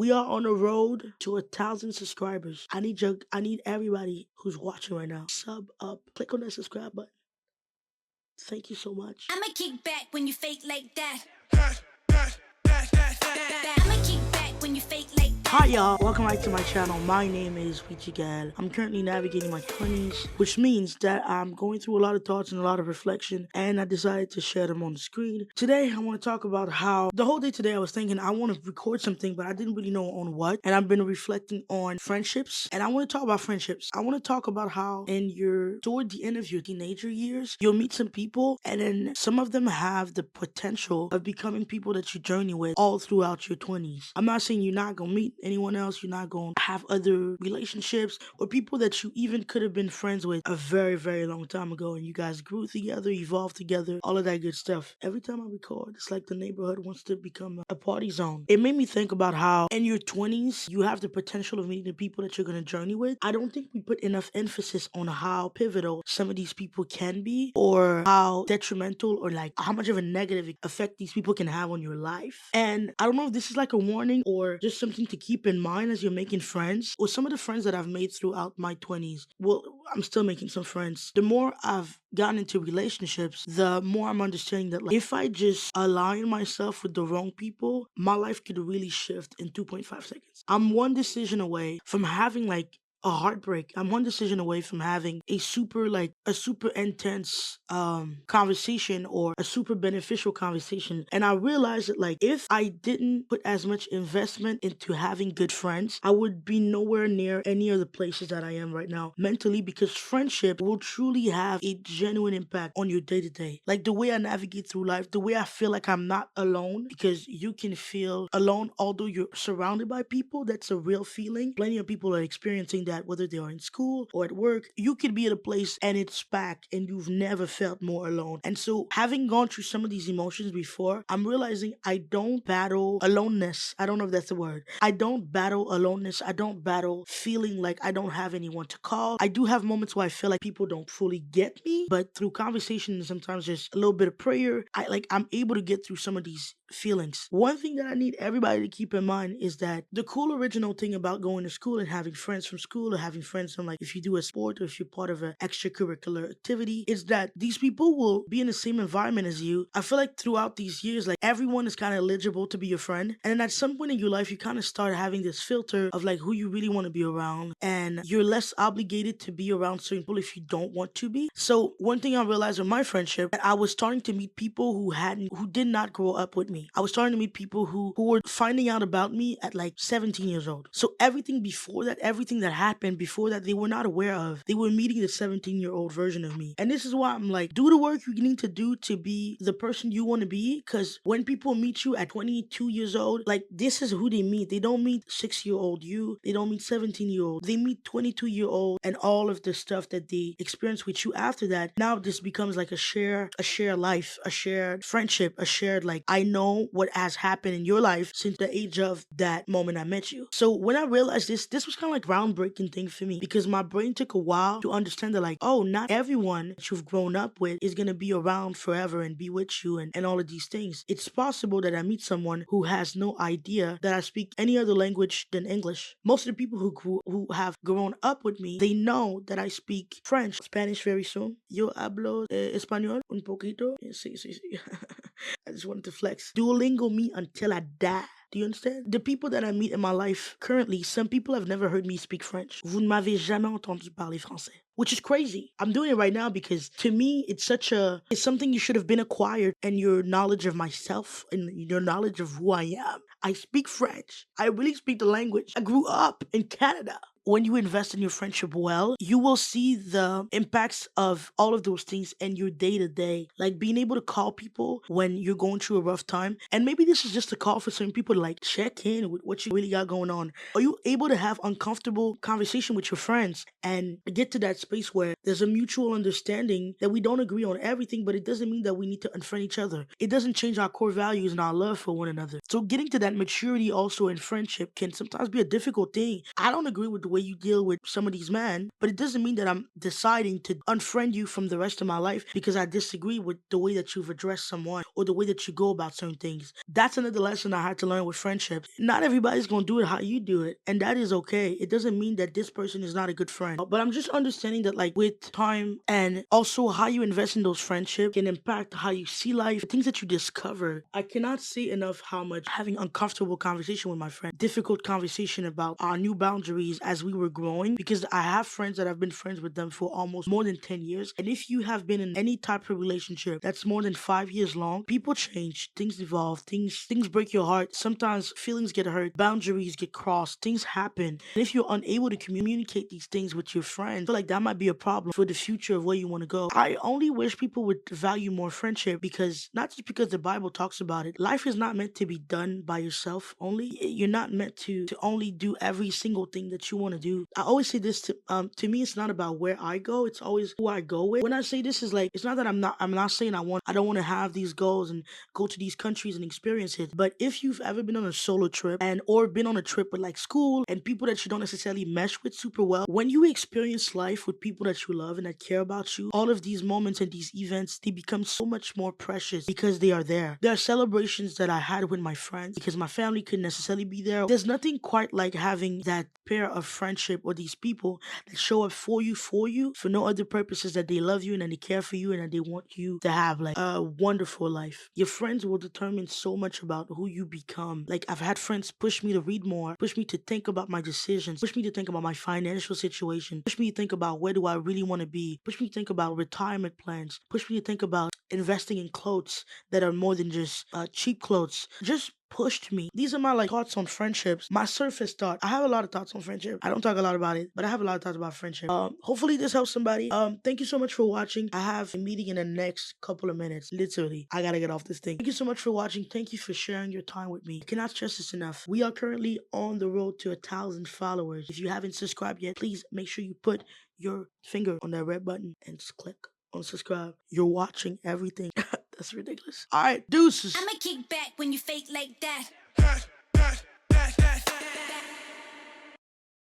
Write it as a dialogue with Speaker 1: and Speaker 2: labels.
Speaker 1: We are on the road to 1,000 subscribers. I need everybody who's watching right now. Sub up. Click on that subscribe button. Thank you so much.
Speaker 2: I'ma kick back when you fake like that. I'ma kick back when you fake like that.
Speaker 1: Hi y'all, welcome back to my channel. My name is Widj-Gaëlle. I'm currently navigating my 20s, which means that I'm going through a lot of thoughts and a lot of reflection, and I decided to share them on the screen. Today, I want to talk about how the whole day today I was thinking I want to record something, but I didn't really know on what, and I've been reflecting on friendships, and I want to talk about friendships. I want to talk about how toward the end of your teenager years, you'll meet some people, and then some of them have the potential of becoming people that you journey with all throughout your 20s. I'm not saying you're not gonna meet anyone else, you're not gonna have other relationships or people that you even could have been friends with a very, very long time ago, and you guys grew together, evolved together, all of that good stuff. Every time I record, it's like the neighborhood wants to become a party zone. It made me think about how in your 20s, you have the potential of meeting the people that you're gonna journey with. I don't think we put enough emphasis on how pivotal some of these people can be, or how detrimental or like how much of a negative effect these people can have on your life. And I don't know if this is like a warning or just something to keep in mind as you're making friends. Or some of the friends that I've made throughout my 20s, well, I'm still making some friends. The more I've gotten into relationships, the more I'm understanding that like, if I just align myself with the wrong people, my life could really shift in 2.5 seconds. I'm one decision away from having like a heartbreak. I'm one decision away from having a super intense conversation or a super beneficial conversation. And I realized that like if I didn't put as much investment into having good friends, I would be nowhere near any of the places that I am right now mentally, because friendship will truly have a genuine impact on your day to day. Like the way I navigate through life, the way I feel like I'm not alone, because you can feel alone although you're surrounded by people. That's a real feeling. Plenty of people are experiencing that, whether they are in school or at work. You could be at a place and it's packed and you've never felt more alone. And so having gone through some of these emotions before, I'm realizing I don't battle aloneness. I don't know if that's the word. I don't battle aloneness. I don't battle feeling like I don't have anyone to call. I do have moments where I feel like people don't fully get me, but through conversation and sometimes just a little bit of prayer, I'm able to get through some of these feelings. One thing that I need everybody to keep in mind is that the cool original thing about going to school and having friends from school, or having friends from, like, if you do a sport or if you're part of an extracurricular activity, is that these people will be in the same environment as you. I feel like throughout these years, like, everyone is kind of eligible to be your friend, and then at some point in your life you kind of start having this filter of like who you really want to be around, and you're less obligated to be around certain people if you don't want to be. So one thing I realized with my friendship, that I was starting to meet people who did not grow up with me. I was starting to meet people who were finding out about me at like 17 years old. So everything before that, everything that happened before that, they were not aware of. They were meeting the 17-year-old version of me. And this is why I'm like, do the work you need to do to be the person you want to be. Because when people meet you at 22 years old, like, this is who they meet. They don't meet 6-year-old you. They don't meet 17-year-old. They meet 22-year-old, and all of the stuff that they experience with you after that. Now this becomes like a shared life, a shared friendship, a shared, like, I know what has happened in your life since the age of that moment I met you. So when I realized this was kind of like groundbreaking thing for me, because my brain took a while to understand that, like, oh, not everyone that you've grown up with is gonna be around forever and be with you and all of these things. It's possible that I meet someone who has no idea that I speak any other language than English. Most of the people who have grown up with me, they know that I speak French, Spanish very soon. Yo hablo español un poquito. Sí, sí, sí. I just wanted to flex. Duolingo me until I die. Do you understand? The people that I meet in my life currently, some people have never heard me speak French. Vous ne m'avez jamais entendu parler français. Which is crazy. I'm doing it right now because to me, it's something you should have been acquired, and your knowledge of myself and your knowledge of who I am. I speak French. I really speak the language. I grew up in Canada. When you invest in your friendship well, you will see the impacts of all of those things in your day to day. Like being able to call people when you're going through a rough time. And maybe this is just a call for certain people to like check in with what you really got going on. Are you able to have uncomfortable conversation with your friends and get to that space where there's a mutual understanding that we don't agree on everything, but it doesn't mean that we need to unfriend each other. It doesn't change our core values and our love for one another. So getting to that maturity also in friendship can sometimes be a difficult thing. I don't agree with the way way you deal with some of these men, but it doesn't mean that I'm deciding to unfriend you from the rest of my life because I disagree with the way that you've addressed someone or the way that you go about certain things. That's another lesson I had to learn with friendships. Not everybody's gonna do it how you do it, and that is okay. It doesn't mean that this person is not a good friend. But I'm just understanding that like with time and also how you invest in those friendships can impact how you see life, the things that you discover. I cannot say enough how much having uncomfortable conversation with my friend, difficult conversation about our new boundaries as we were growing, because I have friends that I've been friends with them for almost more than 10 years. And if you have been in any type of relationship that's more than 5 years long, people change, things evolve, things break your heart. Sometimes feelings get hurt, boundaries get crossed, things happen. And if you're unable to communicate these things with your friends, I feel like that might be a problem for the future of where you want to go. I only wish people would value more friendship, because not just because the Bible talks about it. Life is not meant to be done by yourself only. You're not meant to only do every single thing that you want to do. I always say this to me, it's not about where I go, it's always who I go with. When I say this is like, it's not that I'm not saying I don't want to have these goals and go to these countries and experience it. But if you've ever been on a solo trip and or been on a trip with like school and people that you don't necessarily mesh with super well, when you experience life with people that you love and that care about you, all of these moments and these events, they become so much more precious because they are there. There are celebrations that I had with my friends because my family couldn't necessarily be there. There's nothing quite like having that pair of friendship or these people that show up for no other purposes, that they love you and that they care for you and that they want you to have like a wonderful life. Your friends will determine so much about who you become. Like I've had friends push me to read more, push me to think about my decisions, push me to think about my financial situation, push me to think about where do I really want to be, push me to think about retirement plans, push me to think about investing in clothes that are more than just cheap clothes. Just pushed me. These are my like thoughts on friendships. My surface thought. I have a lot of thoughts on friendship. I don't talk a lot about it, but I have a lot of thoughts about friendship. Hopefully this helps somebody. Thank you so much for watching. I have a meeting in the next couple of minutes. Literally, I gotta get off this thing. Thank you so much for watching. Thank you for sharing your time with me. I cannot stress this enough. We are currently on the road to 1,000 followers. If you haven't subscribed yet, please make sure you put your finger on that red button and just click on subscribe. You're watching everything. That's ridiculous. All right, deuces.
Speaker 2: I'ma kick back when you fake like that.